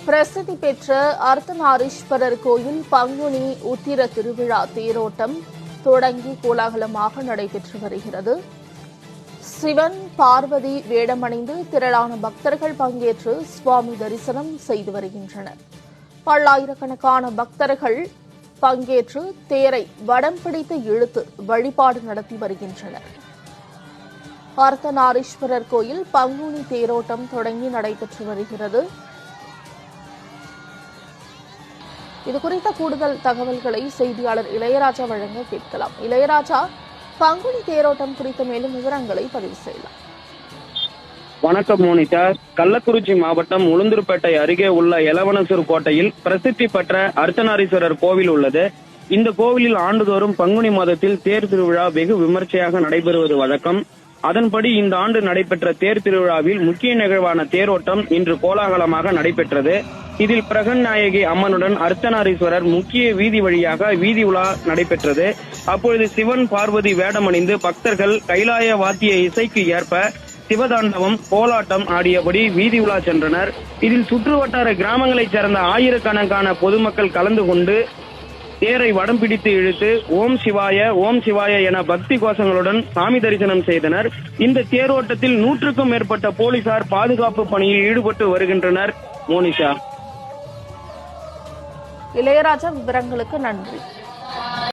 பிரசித்தி பெற்ற அர்த்தநாரீஸ்வரர் கோயில் பங்குனி உத்திர திருவிழா தேரோட்டம் தொடங்கி கோலாகலமாக நடைபெற்று வருகிறது. சிவன் பார்வதி வேடமணிந்து திரளான பக்தர்கள் பங்கேற்று சுவாமி தரிசனம் செய்து வருகின்றனர். பல்லாயிரக்கணக்கான பக்தர்கள் பங்கேற்று தேரை வடம் பிடித்து இழுத்து வழிபாடு நடத்தி வருகின்றனர். அர்த்தநாரீஸ்வரர் கோயில் பங்குனி தேரோட்டம் தொடங்கி நடைபெற்று வருகிறது. இதுகுறித்த கூடுதல் தகவல்களை செய்தியாளர் இளையராஜா வழங்க கேட்கலாம். இளையராஜா, பங்குனி தேரோட்டம் குறித்த மேலும் விவரங்களை பதிவு செய்யலாம். வணக்கம் மோனிகா. கள்ளக்குறிச்சி மாவட்டம் உளுந்தூர்பேட்டை அருகே உள்ள எலவனசூர் கோட்டையில் பிரசித்தி பெற்ற அர்த்தநாரீஸ்வரர் கோவில் உள்ளது. இந்த கோவிலில் ஆண்டுதோறும் பங்குனி மாதத்தில் தேர் திருவிழா வெகு விமர்சையாக நடைபெறுவது வழக்கம். அதன்படி இந்த ஆண்டு நடைபெற்ற தேர் திருவிழாவில் முக்கிய நிகழ்வான தேரோட்டம் இன்று கோலாகலமாக நடைபெற்றது. இதில் பிரகன்நாயகி அம்மனுடன் அர்த்தநாரீஸ்வரர் முக்கிய வீதி வழியாக வீதி உலா நடைபெற்றது. அப்பொழுது சிவன் பார்வதி வேடமணிந்து பக்தர்கள் கைலாய வாத்திய இசைக்கு ஏற்ப சிவதாண்டவம் கோலாட்டம் ஆடியபடி வீதி உலா சென்றனர். இதில் சுற்றுவட்டார கிராமங்களைச் சேர்ந்த ஆயிரக்கணக்கான பொதுமக்கள் கலந்து கொண்டு தேரை வடம் பிடித்து இழுத்து ஓம் சிவாய என பக்தி கோஷங்களுடன் சாமி தரிசனம் செய்தனர். இந்த தேரோட்டத்தில் 100க்கும் மேற்பட்ட போலீசார் பாதுகாப்பு பணியில் ஈடுபட்டு வருகின்றனர். மோனிஷா. இளையராஜா, விவரங்களுக்கு நன்றி.